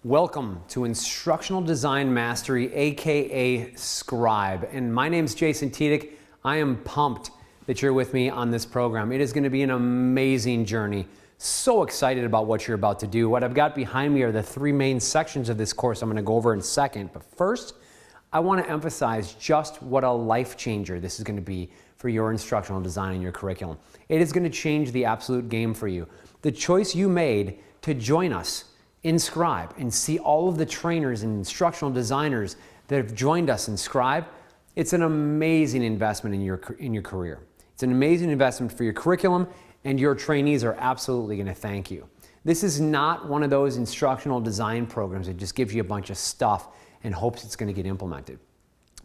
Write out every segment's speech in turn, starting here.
Welcome to Instructional Design Mastery, aka Scribe. And my name's Jason Tiedick. I am pumped that you're with me on this program. It is going to be an amazing journey. So excited about what you're about to do. What I've got behind me are the three main sections of this course I'm going to go over in a second. But first, I want to emphasize just what a life changer this is going to be for your instructional design and your curriculum. It is going to change the absolute game for you. The choice you made to join us in Scribe and see all of the trainers and instructional designers that have joined us in Scribe, it's an amazing investment in your career. It's an amazing investment for your curriculum, and your trainees are absolutely going to thank you. This is not one of those instructional design programs that just gives you a bunch of stuff and hopes it's going to get implemented.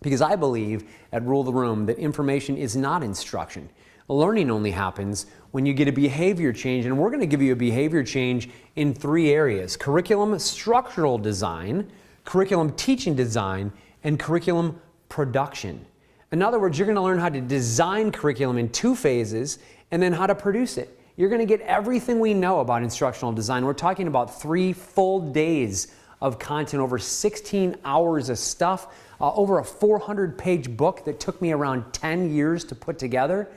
Because I believe at Rule the Room that information is not instruction. Learning only happens when you get a behavior change, and we're going to give you a behavior change in three areas: curriculum structural design, curriculum teaching design, and curriculum production. In other words, you're going to learn how to design curriculum in two phases and then how to produce it. You're going to get everything we know about instructional design. We're talking about 3 full days of content, over 16 hours of stuff, over a 400-page book that took me around 10 years to put together.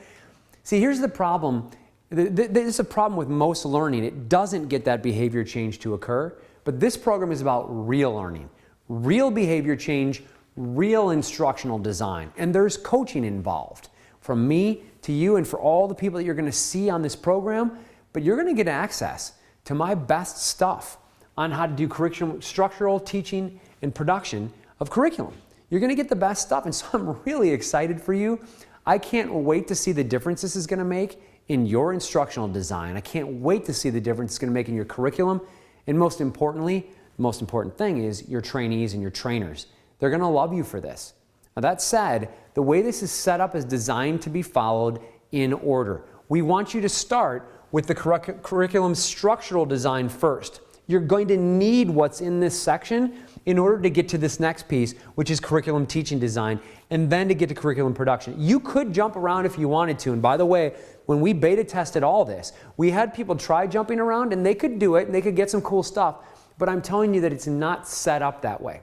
See, here's the problem. There's a problem with most learning. It doesn't get that behavior change to occur, but this program is about real learning, real behavior change, real instructional design, and there's coaching involved from me to you and for all the people that you're going to see on this program, but you're going to get access to my best stuff on how to do curriculum, structural teaching, and production of curriculum. You're going to get the best stuff, and so I'm really excited for you. I can't wait to see the difference this is going to make in your instructional design. I can't wait to see the difference it's going to make in your curriculum. And most importantly, the most important thing is your trainees and your trainers. They're going to love you for this. Now, that said, the way this is set up is designed to be followed in order. We want you to start with the curriculum structural design first. You're going to need what's in this section in order to get to this next piece, which is curriculum teaching design, and then to get to curriculum production. You could jump around if you wanted to. And by the way, when we beta tested all this, we had people try jumping around, and they could do it, and they could get some cool stuff. But I'm telling you that it's not set up that way.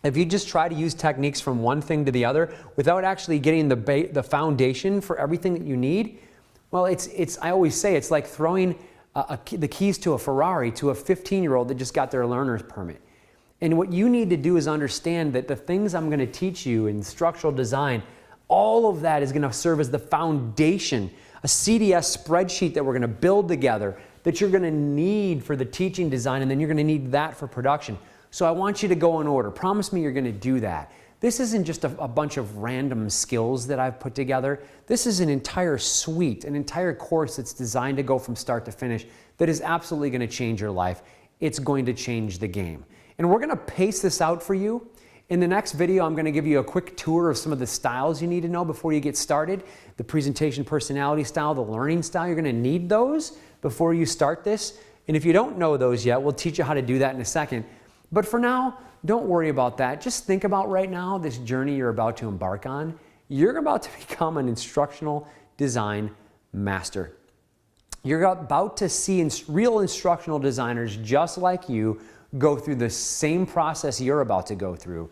If you just try to use techniques from one thing to the other without actually getting the foundation for everything that you need, well, I always say it's like throwing the keys to a Ferrari to a 15-year-old that just got their learner's permit. And what you need to do is understand that the things I'm going to teach you in structural design, all of that is going to serve as the foundation, a CDS spreadsheet that we're going to build together that you're going to need for the teaching design, and then you're going to need that for production. So I want you to go in order. Promise me you're going to do that. This isn't just a bunch of random skills that I've put together. This is an entire suite, an entire course that's designed to go from start to finish that is absolutely going to change your life. It's going to change the game. And we're going to pace this out for you. In the next video, I'm going to give you a quick tour of some of the styles you need to know before you get started. The presentation personality style, the learning style, you're going to need those before you start this. And if you don't know those yet, we'll teach you how to do that in a second. But for now, don't worry about that. Just think about right now this journey you're about to embark on. You're about to become an instructional design master. You're about to see real instructional designers just like you go through the same process you're about to go through.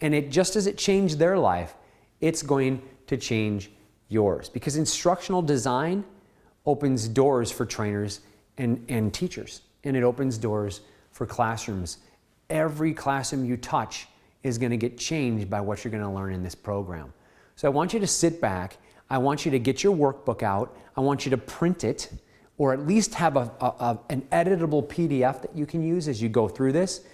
And just as it changed their life, it's going to change yours. Because instructional design opens doors for trainers and teachers. And it opens doors for classrooms. Every classroom you touch is going to get changed by what you're going to learn in this program. So I want you to sit back. I want you to get your workbook out. I want you to print it, or at least have an editable PDF that you can use as you go through this,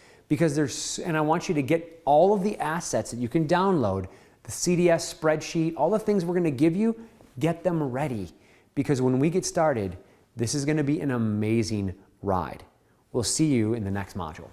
and I want you to get all of the assets that you can download, the CDS spreadsheet, all the things we're going to give you, get them ready, because when we get started, this is going to be an amazing ride. We'll see you in the next module.